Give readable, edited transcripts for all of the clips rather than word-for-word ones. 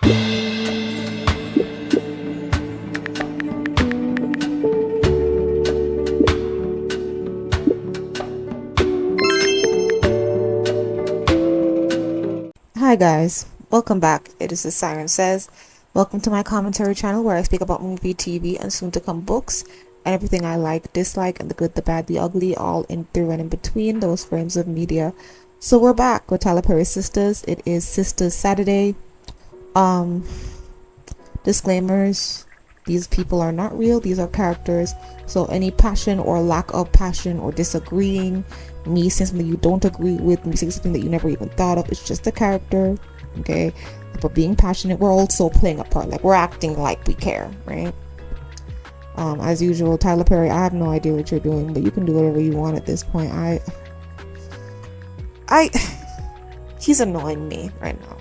Hi guys, welcome back. It is TheSirenSayz. Welcome to my commentary channel where I speak about movie, TV, and soon to come books, and everything I like, dislike, and the good, the bad, the ugly, all in through and in between those frames of media. So we're back with Tyler Perry's Sistas. It is Sistas Saturday. Disclaimers: these people are not real, these are characters. So any passion or lack of passion or disagreeing, me saying something you don't agree with, me saying something that you never even thought of, it's just a character, okay? If we're being passionate, we're also playing a part, like we're acting like we care, right? As usual, Tyler Perry, I have no idea what you're doing, but you can do whatever you want at this point. He's annoying me right now.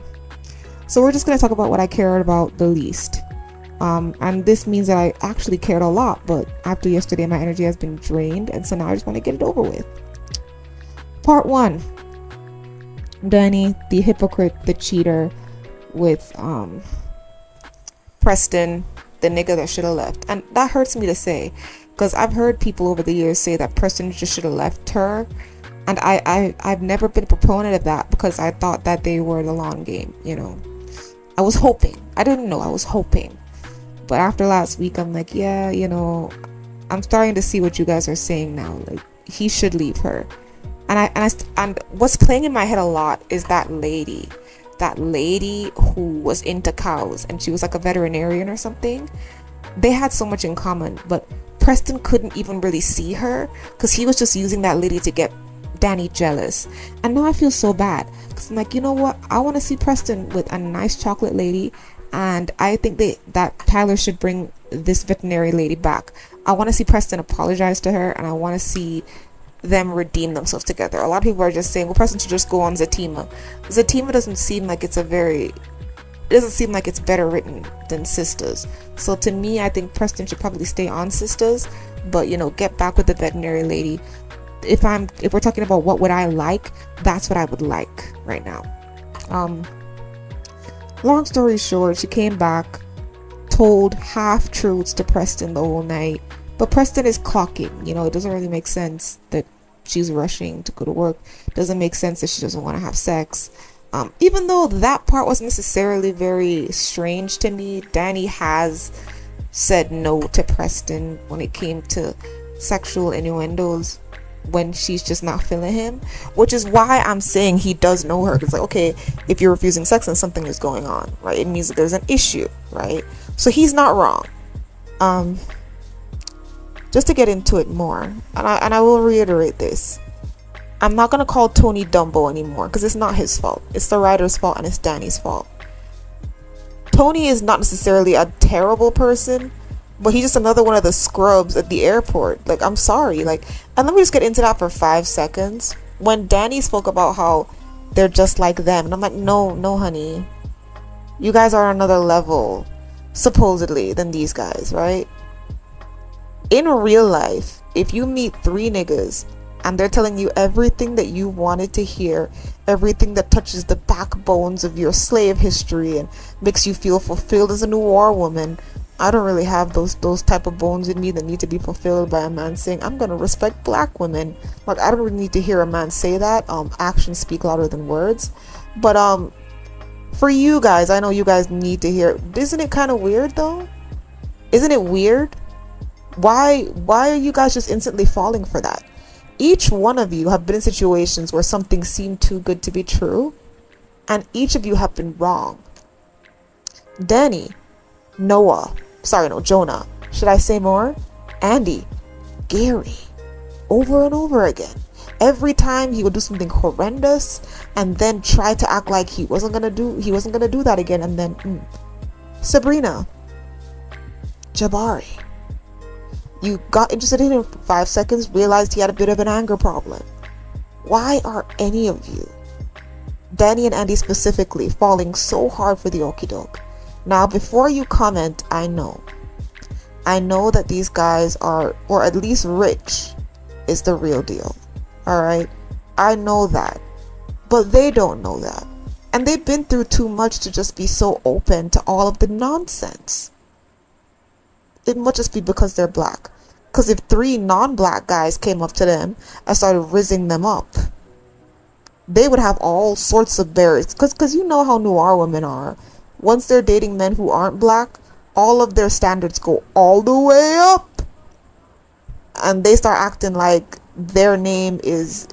So we're just gonna talk about what I cared about the least. And this means that I actually cared a lot, but after yesterday my energy has been drained, and so now I just want to get it over with. Part 1. Danny, the hypocrite, the cheater, with Preston, the nigga that should have left. And that hurts me to say, because I've heard people over the years say that Preston just should have left her, and I've never been a proponent of that, because I thought that they were the long game, you know. I was hoping. I didn't know. I was hoping. But after last week, I'm like, yeah, you know, I'm starting to see what you guys are saying now. Like, he should leave her. And what's playing in my head a lot is that lady who was into cows, and she was like a veterinarian or something. They had so much in common, but Preston couldn't even really see her because he was just using that lady to get Danny jealous. And now I feel so bad because I'm like, you know what? I want to see Preston with a nice chocolate lady. And I think that Tyler should bring this veterinary lady back. I want to see Preston apologize to her, and I want to see them redeem themselves together. A lot of people are just saying, well, Preston should just go on Zatima. Zatima doesn't seem like it's better written than Sistas. So to me, I think Preston should probably stay on Sistas, but you know, get back with the veterinary lady. If we're talking about what would I like, that's what I would like right now. Long story short, she came back, told half-truths to Preston the whole night. But Preston is clocking, you know, it doesn't really make sense that she's rushing to go to work. It doesn't make sense that she doesn't want to have sex. Even though that part wasn't necessarily very strange to me, Danny has said no to Preston when it came to sexual innuendos when she's just not feeling him, which is why I'm saying he does know her. It's like, okay, if you're refusing sex, then something is going on, right? It means that there's an issue, right? So he's not wrong. Just to get into it more, and I will reiterate this, I'm not gonna call Tony Dumbo anymore because it's not his fault. It's the writer's fault and it's Danny's fault. Tony is not necessarily a terrible person, but he's just another one of the scrubs at the airport. Like, I'm sorry. Like, and let me just get into that for 5 seconds. When Danny spoke about how they're just like them, and I'm like, no, honey. You guys are on another level, supposedly, than these guys, right? In real life, if you meet 3 niggas and they're telling you everything that you wanted to hear, everything that touches the backbones of your slave history and makes you feel fulfilled as a new war woman, I don't really have those type of bones in me that need to be fulfilled by a man saying, I'm gonna respect black women. Like, I don't really need to hear a man say that. Actions speak louder than words. But for you guys, I know you guys need to hear. Isn't it kind of weird though? Isn't it weird? Why are you guys just instantly falling for that? Each one of you have been in situations where something seemed too good to be true, and each of you have been wrong. Danny, Jonah, should I say more? Andy, Gary, over and over again. Every time he would do something horrendous and then try to act like he wasn't gonna do that again, and then Sabrina, Jabari. You got interested in him for 5 seconds, realized he had a bit of an anger problem. Why are any of you, Danny and Andy specifically, falling so hard for the okie doke? Now, before you comment, I know that these guys are, or at least Rich is the real deal. Alright? I know that. But they don't know that. And they've been through too much to just be so open to all of the nonsense. It must just be because they're black. Because if 3 non-black guys came up to them and started rizzing them up, they would have all sorts of berries. Because you know how noir women are. Once they're dating men who aren't black, all of their standards go all the way up. And they start acting like their name is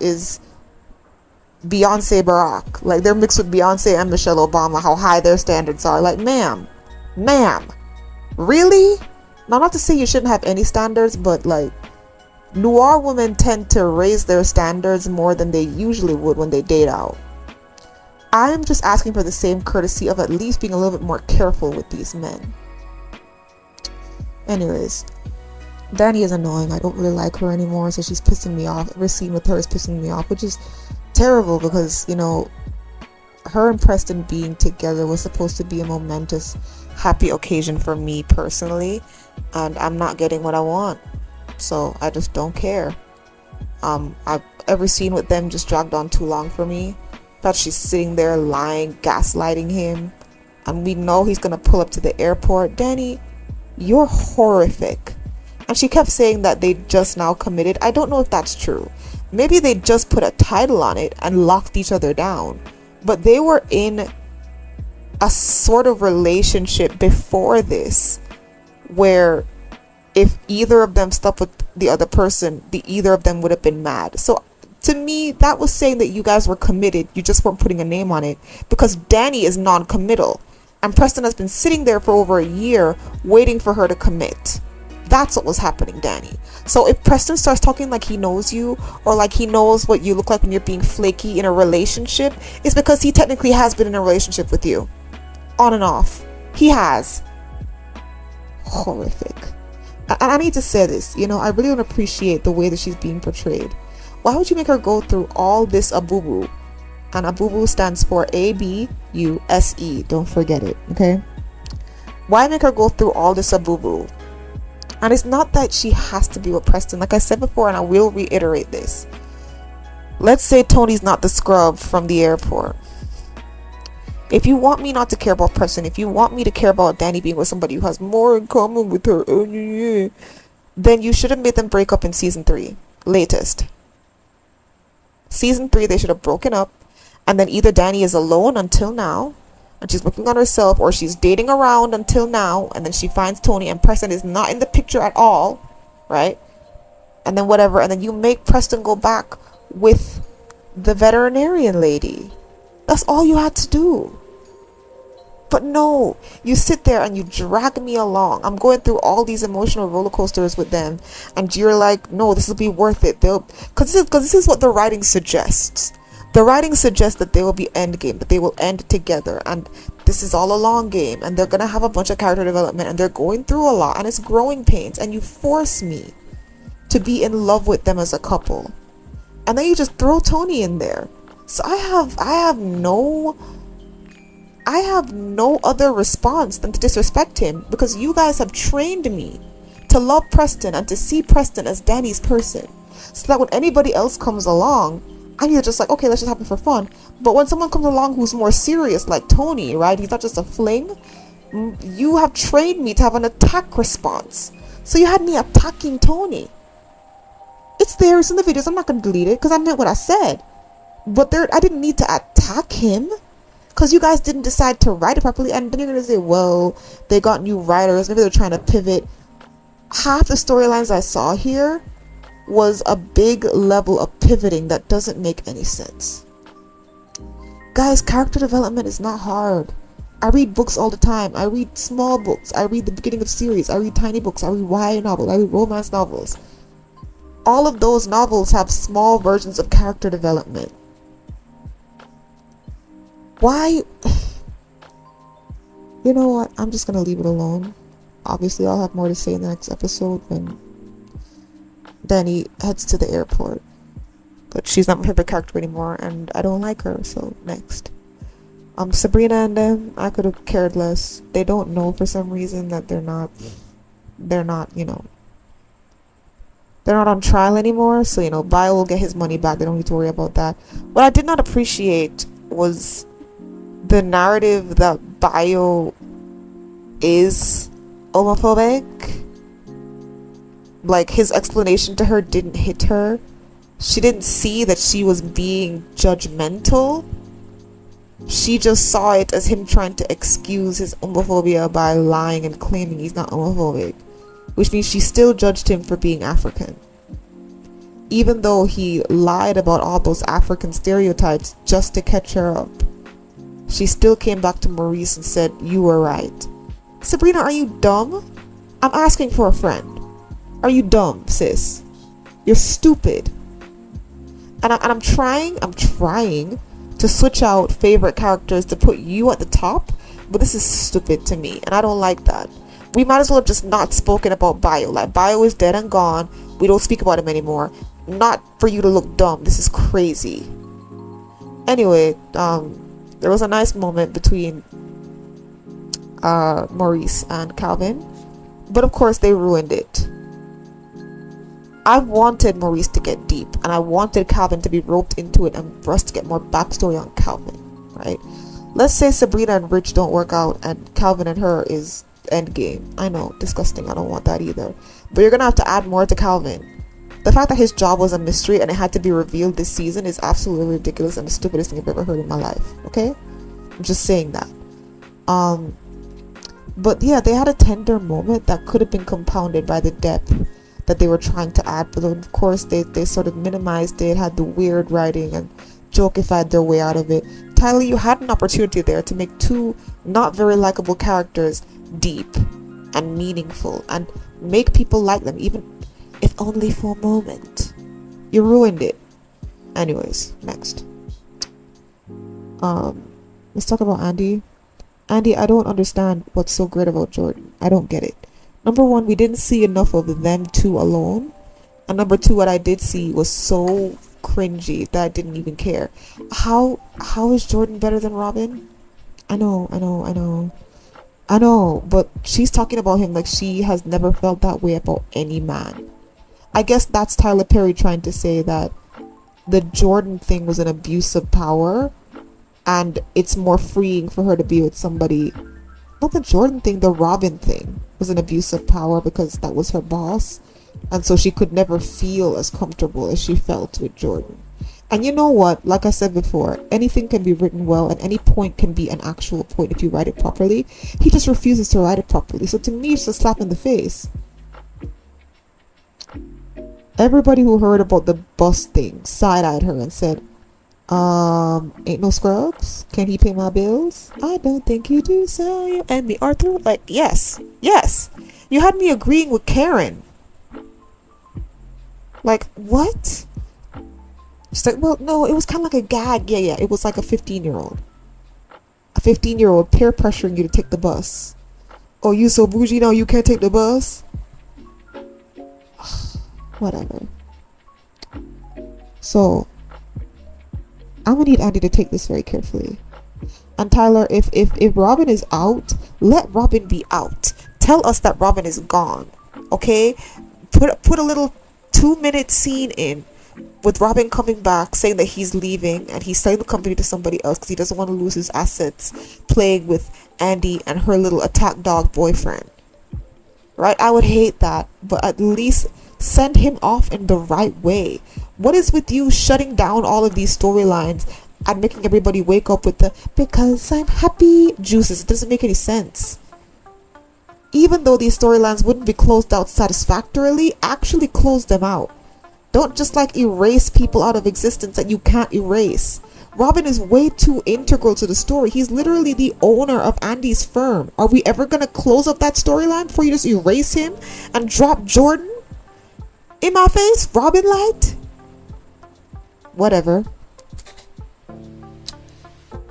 Beyonce Barack. Like they're mixed with Beyonce and Michelle Obama, how high their standards are. Like, ma'am, really? Now, not to say you shouldn't have any standards, but like, noir women tend to raise their standards more than they usually would when they date out. I'm just asking for the same courtesy of at least being a little bit more careful with these men. Anyways, Danny is annoying. I don't really like her anymore, so she's pissing me off. Every scene with her is pissing me off, which is terrible because, you know, her and Preston being together was supposed to be a momentous, happy occasion for me personally, and I'm not getting what I want, so I just don't care. Every scene with them just dragged on too long for me. That she's sitting there lying, gaslighting him, and we know he's gonna pull up to the airport. Danny, you're horrific. And she kept saying that they just now committed. I don't know if that's true. Maybe they just put a title on it and locked each other down. But they were in a sort of relationship before this, where if either of them slept with the other person, either of them would have been mad. So to me, that was saying that you guys were committed. You just weren't putting a name on it, because Danny is non-committal. And Preston has been sitting there for over a year waiting for her to commit. That's what was happening, Danny. So if Preston starts talking like he knows you, or like he knows what you look like when you're being flaky in a relationship, it's because he technically has been in a relationship with you. On and off. He has. Horrific. And I need to say this, you know, I really don't appreciate the way that she's being portrayed. Why would you make her go through all this abubu? And abubu stands for A-B-U-S-E. Don't forget it, okay? Why make her go through all this abubu? And it's not that she has to be with Preston. Like I said before, and I will reiterate this. Let's say Tony's not the scrub from the airport. If you want me not to care about Preston, if you want me to care about Danny being with somebody who has more in common with her, then you should have made them break up in season 3. Latest. Season 3, they should have broken up. And then either Danny is alone until now, and she's working on herself, or she's dating around until now, and then she finds Tony, and Preston is not in the picture at all, right? And then whatever, and then you make Preston go back with the veterinarian lady. That's all you had to do. But no, you sit there and you drag me along. I'm going through all these emotional roller coasters with them, and you're like, no, this will be worth it. Because this is what the writing suggests. The writing suggests that they will be endgame, that they will end together, and this is all a long game, and they're gonna have a bunch of character development, and they're going through a lot, and it's growing pains, and you force me to be in love with them as a couple, and then you just throw Tony in there. So I have no other response than to disrespect him, because you guys have trained me to love Preston and to see Preston as Danny's person, so that when anybody else comes along, I'm either just like, okay, let's just have it for fun. But when someone comes along who's more serious, like Tony, right? He's not just a fling. You have trained me to have an attack response. So you had me attacking Tony. It's there, it's in the videos. I'm not going to delete it because I meant what I said. But I didn't need to attack him because you guys didn't decide to write it properly. And then you're going to say, well, they got new writers. Maybe they're trying to pivot. Half the storylines I saw here was a big level of pivoting that doesn't make any sense. Guys, character development is not hard. I read books all the time. I read small books. I read the beginning of series. I read tiny books. I read YA novels. I read romance novels. All of those novels have small versions of character development. Why? You know what? I'm just gonna leave it alone. Obviously, I'll have more to say in the next episode when Danny heads to the airport. But she's not my favorite character anymore, and I don't like her, so next. Sabrina and them, I could have cared less. They don't know for some reason that they're not, you know, they're not on trial anymore, so, you know, Bio will get his money back. They don't need to worry about that. What I did not appreciate was the narrative that Bio is homophobic, like his explanation to her didn't hit her. She didn't see that she was being judgmental. She just saw it as him trying to excuse his homophobia by lying and claiming he's not homophobic, which means she still judged him for being African. Even though he lied about all those African stereotypes just to catch her up, she still came back to Maurice and said, "You were right." Sabrina, are you dumb? I'm asking for a friend. Are you dumb, sis? You're stupid. And I'm trying to switch out favorite characters to put you at the top, but this is stupid to me, and I don't like that. We might as well have just not spoken about Bio. Like, Bio is dead and gone. We don't speak about him anymore. Not for you to look dumb. This is crazy. Anyway, there was a nice moment between Maurice and Calvin, but of course they ruined it. I wanted Maurice to get deep, and I wanted Calvin to be roped into it, and for us to get more backstory on Calvin, right? Let's say Sabrina and Rich don't work out, and Calvin and her is endgame. I know, disgusting. I don't want that either. But you're gonna have to add more to Calvin. The fact that his job was a mystery and it had to be revealed this season is absolutely ridiculous and the stupidest thing I've ever heard in my life. Okay, I'm just saying that. But yeah, they had a tender moment that could have been compounded by the depth that they were trying to add, but of course they sort of minimized it, had the weird writing and jokeified their way out of it. Tyler, you had an opportunity there to make two not very likable characters deep and meaningful and make people like them, even if only for a moment. You ruined it. Anyways, next. Let's talk about Andy. Andy, I don't understand what's so great about Jordan. I don't get it. Number one, we didn't see enough of them two alone. And number two, what I did see was so cringy that I didn't even care. How is Jordan better than Robin? I know, but she's talking about him like she has never felt that way about any man. I guess that's Tyler Perry trying to say that the Jordan thing was an abuse of power, and it's more freeing for her to be with somebody. Not the Jordan thing, the Robin thing was an abuse of power because that was her boss, and so she could never feel as comfortable as she felt with Jordan. And you know what, like I said before, anything can be written well and any point can be an actual point if you write it properly. He just refuses to write it properly, so to me it's a slap in the face. Everybody who heard about the bus thing side-eyed her and said, ain't no scrubs? Can he pay my bills? I don't think you do, so you and me, Arthur. Like, yes. You had me agreeing with Karen. Like, what? She's like, well, no, it was kind of like a gag. Yeah, it was like a 15-year-old. A 15-year-old peer pressuring you to take the bus. Oh, you so bougie now you can't take the bus? Whatever. So, I'm gonna need Andy to take this very carefully. And Tyler, if Robin is out, let Robin be out. Tell us that Robin is gone. Okay? Put a little 2-minute scene in with Robin coming back, saying that he's leaving and he's selling the company to somebody else because he doesn't want to lose his assets playing with Andy and her little attack dog boyfriend. Right? I would hate that, but at least send him off in the right way. What is with you shutting down all of these storylines and making everybody wake up with the "because I'm happy" juices? It doesn't make any sense. Even though these storylines wouldn't be closed out satisfactorily, actually close them out. Don't just like erase people out of existence that you can't erase. Robin is way too integral to the story. He's literally the owner of Andy's firm. Are we ever gonna close up that storyline before you just erase him and drop Jordan? In my face, Robin light? Whatever.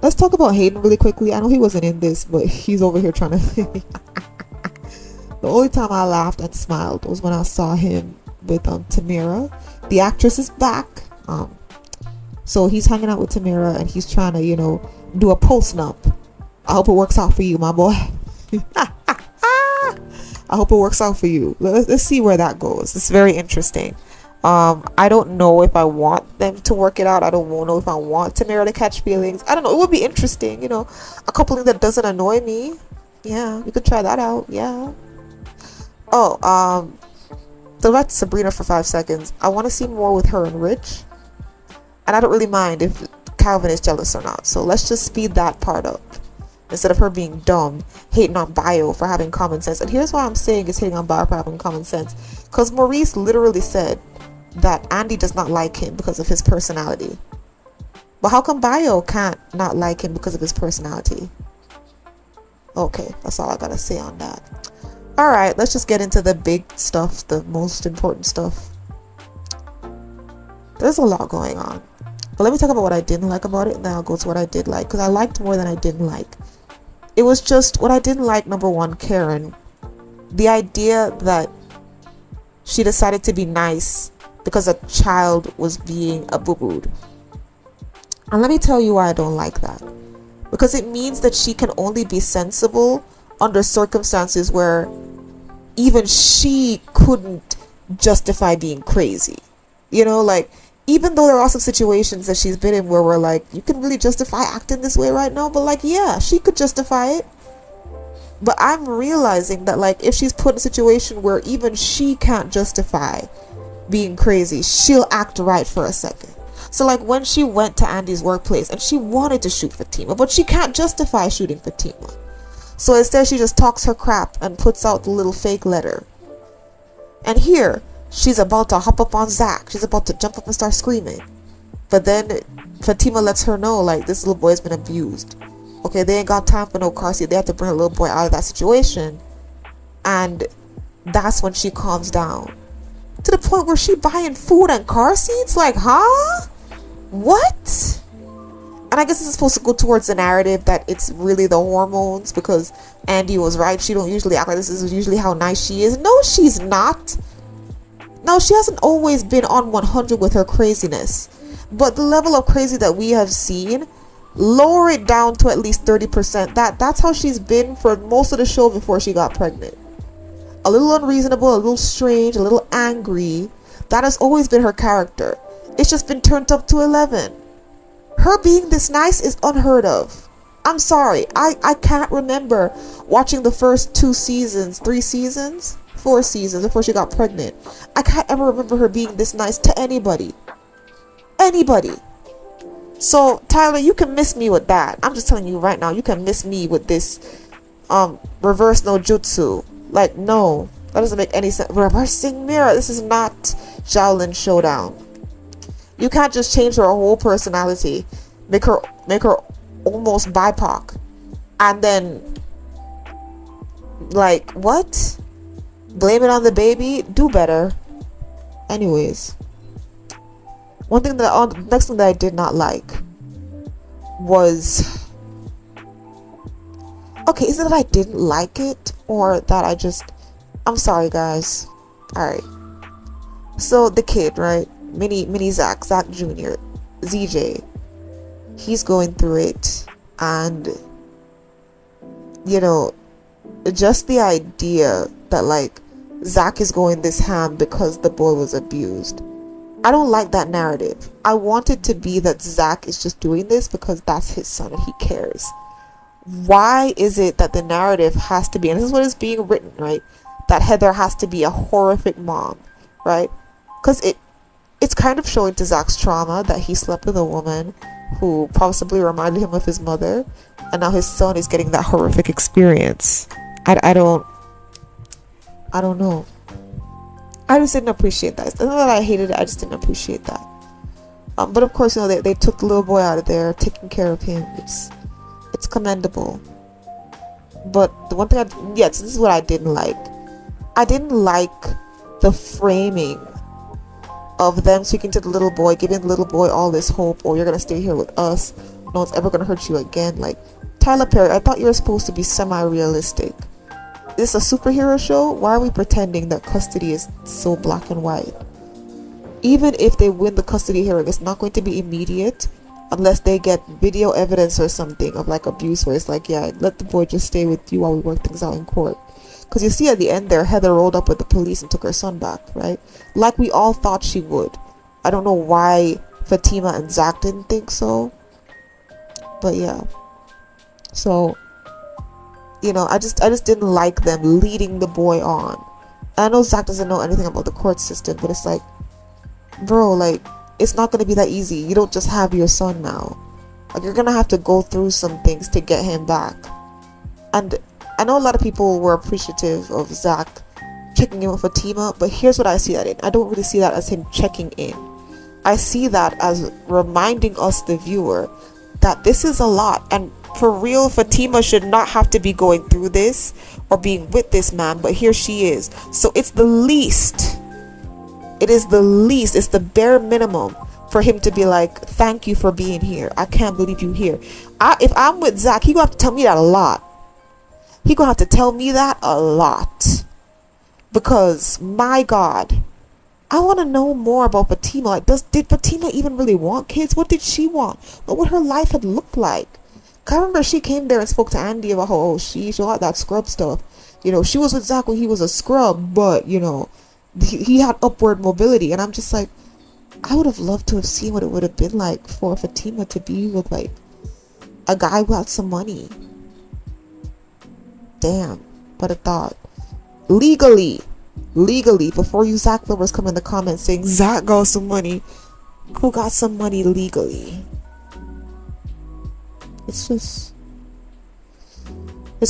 Let's talk about Hayden really quickly. I know he wasn't in this, but he's over here trying to... The only time I laughed and smiled was when I saw him with Tamira. The actress is back. So he's hanging out with Tamira and he's trying to, do a post-nup. I hope it works out for you, my boy. I hope it works out for you. Let's see where that goes. It's very interesting. I don't know if I want them to work it out. I don't know if I want Tamara to catch feelings. I don't know. It would be interesting, you know, a coupling that doesn't annoy me. Yeah, we could try that out. Yeah. Oh, so back to Sabrina for 5 seconds. I want to see more with her and Rich, and I don't really mind if Calvin is jealous or not. So let's just speed that part up instead of her being dumb, hating on Bio for having common sense. And here's why I'm saying is hating on Bio for having common sense, because Maurice literally said that Andy does not like him because of his personality. But how come Bio can't not like him because of his personality? Okay, that's all I gotta say on that. Alright, let's just get into the big stuff, the most important stuff. There's a lot going on. But let me talk about what I didn't like about it, and then I'll go to what I did like, because I liked more than I didn't like. It was just what I didn't like. Number one, Karen. The idea that she decided to be nice because a child was being a boo-booed. And let me tell you why I don't like that. Because it means that she can only be sensible under circumstances where even she couldn't justify being crazy. You know, like, even though there are some situations that she's been in where we're like, you can really justify acting this way right now, but like, yeah, she could justify it. But I'm realizing that, like, if she's put in a situation where even she can't justify being crazy, she'll act right for a second. So like when she went to Andy's workplace and she wanted to shoot Fatima, but she can't justify shooting Fatima. So instead she just talks her crap and puts out the little fake letter. And here, she's about to hop up on Zach. She's about to jump up and start screaming. But then Fatima lets her know, like, this little boy's been abused. Okay, they ain't got time for no car seat. They have to bring a little boy out of that situation. And that's when she calms down. To the point where she buying food and car seats? Like, huh? What? And I guess this is supposed to go towards the narrative that it's really the hormones, because Andy was right. She don't usually act like this. This is usually how nice she is. No, she's not. No, she hasn't always been on 100 with her craziness. But the level of crazy that we have seen, lower it down to at least 30%. That's how she's been for most of the show before she got pregnant. A little unreasonable, a little strange, a little angry. That has always been her character. It's just been turned up to 11. Her being this nice is unheard of. I'm sorry. I can't remember watching the first 4 seasons before she got pregnant. I can't ever remember her being this nice to anybody. Anybody. So, Tyler, you can miss me with that. I'm just telling you right now, you can miss me with this reverse no jutsu. Like, no. That doesn't make any sense. Reversing mirror. This is not Shaolin Showdown. You can't just change her whole personality, make her almost BIPOC, and then, like, what? Blame it on the baby? Do better. Anyways, next thing that I did not like was, okay, is it that I didn't like it, or that I'm sorry, guys. Alright. So, the kid, right? Mini Zach Jr., ZJ, he's going through it, and, you know, just the idea that, like, Zach is going this ham because the boy was abused. I don't like that narrative. I want it to be that Zach is just doing this because that's his son and he cares. Why is it that the narrative has to be, and this is what is being written, right, that Heather has to be a horrific mom, right? Because it's kind of showing to Zach's trauma that he slept with a woman who possibly reminded him of his mother, and now his son is getting that horrific experience. I don't know. I just didn't appreciate that. It's not that I hated it, I just didn't appreciate that. But of course, you know, they took the little boy out of there, taking care of him. It's commendable. But the one thing this is what I didn't like. I didn't like the framing of them speaking to the little boy, giving the little boy all this hope, oh, you're gonna stay here with us, no one's ever gonna hurt you again. Like, Tyler Perry, I thought you were supposed to be semi-realistic. Is this a superhero show? Why are we pretending that custody is so black and white? Even if they win the custody hearing, it's not going to be immediate unless they get video evidence or something of, like, abuse, where it's like, yeah, let the boy just stay with you while we work things out in court. Because you see at the end there, Heather rolled up with the police and took her son back, right? Like we all thought she would. I don't know why Fatima and Zach didn't think so. But yeah. So, you know, I just didn't like them leading the boy on. I know Zach doesn't know anything about the court system, but it's like, bro, like, it's not going to be that easy. You don't just have your son now. Like, you're going to have to go through some things to get him back. And I know a lot of people were appreciative of Zach checking in with Fatima, but here's what I see that in. I don't really see that as him checking in. I see that as reminding us, the viewer, that this is a lot. And for real, Fatima should not have to be going through this or being with this man, but here she is. So it's the least. It is the least. It's the bare minimum for him to be like, thank you for being here. I can't believe you here. If I'm with Zach, he gonna have to tell me that a lot. He gonna have to tell me that a lot. Because, my God, I want to know more about Fatima. Like, did Fatima even really want kids? What did she want? What would her life had looked like? I remember she came there and spoke to Andy about how, she got that scrub stuff. You know, she was with Zach when he was a scrub, but, you know, he had upward mobility. And I'm just like, I would have loved to have seen what it would have been like for Fatima to be with, like, a guy who had some money. Damn, what a thought. Legally, before you Zach lovers come in the comments saying Zach got some money. Who got some money legally? It's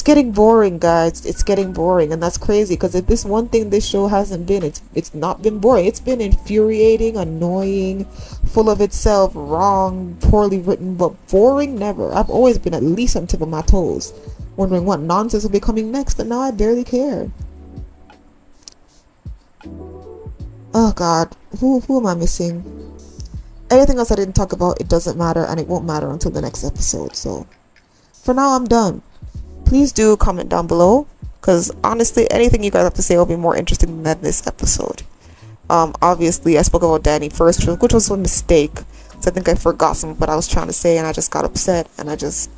getting boring, guys. It's getting boring, and that's crazy, because if this one thing this show hasn't been, it's not been boring. It's been infuriating, annoying, full of itself, wrong, poorly written, but boring never. I've always been at least on tip of my toes, wondering what nonsense will be coming next, but now I barely care. Oh God, who am I missing? Anything else I didn't talk about, it doesn't matter, and it won't matter until the next episode. So for now, I'm done. Please do comment down below, because honestly, anything you guys have to say will be more interesting than this episode. Obviously, I spoke about Danny first, which was a mistake, because I think I forgot some of what I was trying to say, and I just got upset, and I just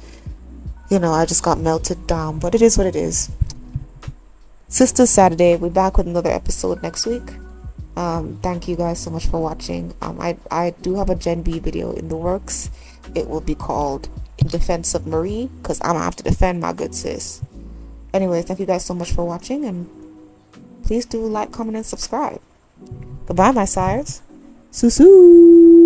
got melted down. But it is what it is. Sistas Saturday, we'll be back with another episode next week. Thank you guys so much for watching. I do have a Gen B video in the works. It will be called In Defense of Marie, because I'm gonna have to defend my good sis. Anyways, thank you guys so much for watching, and please do like, comment, and subscribe. Goodbye, my sires. Sue.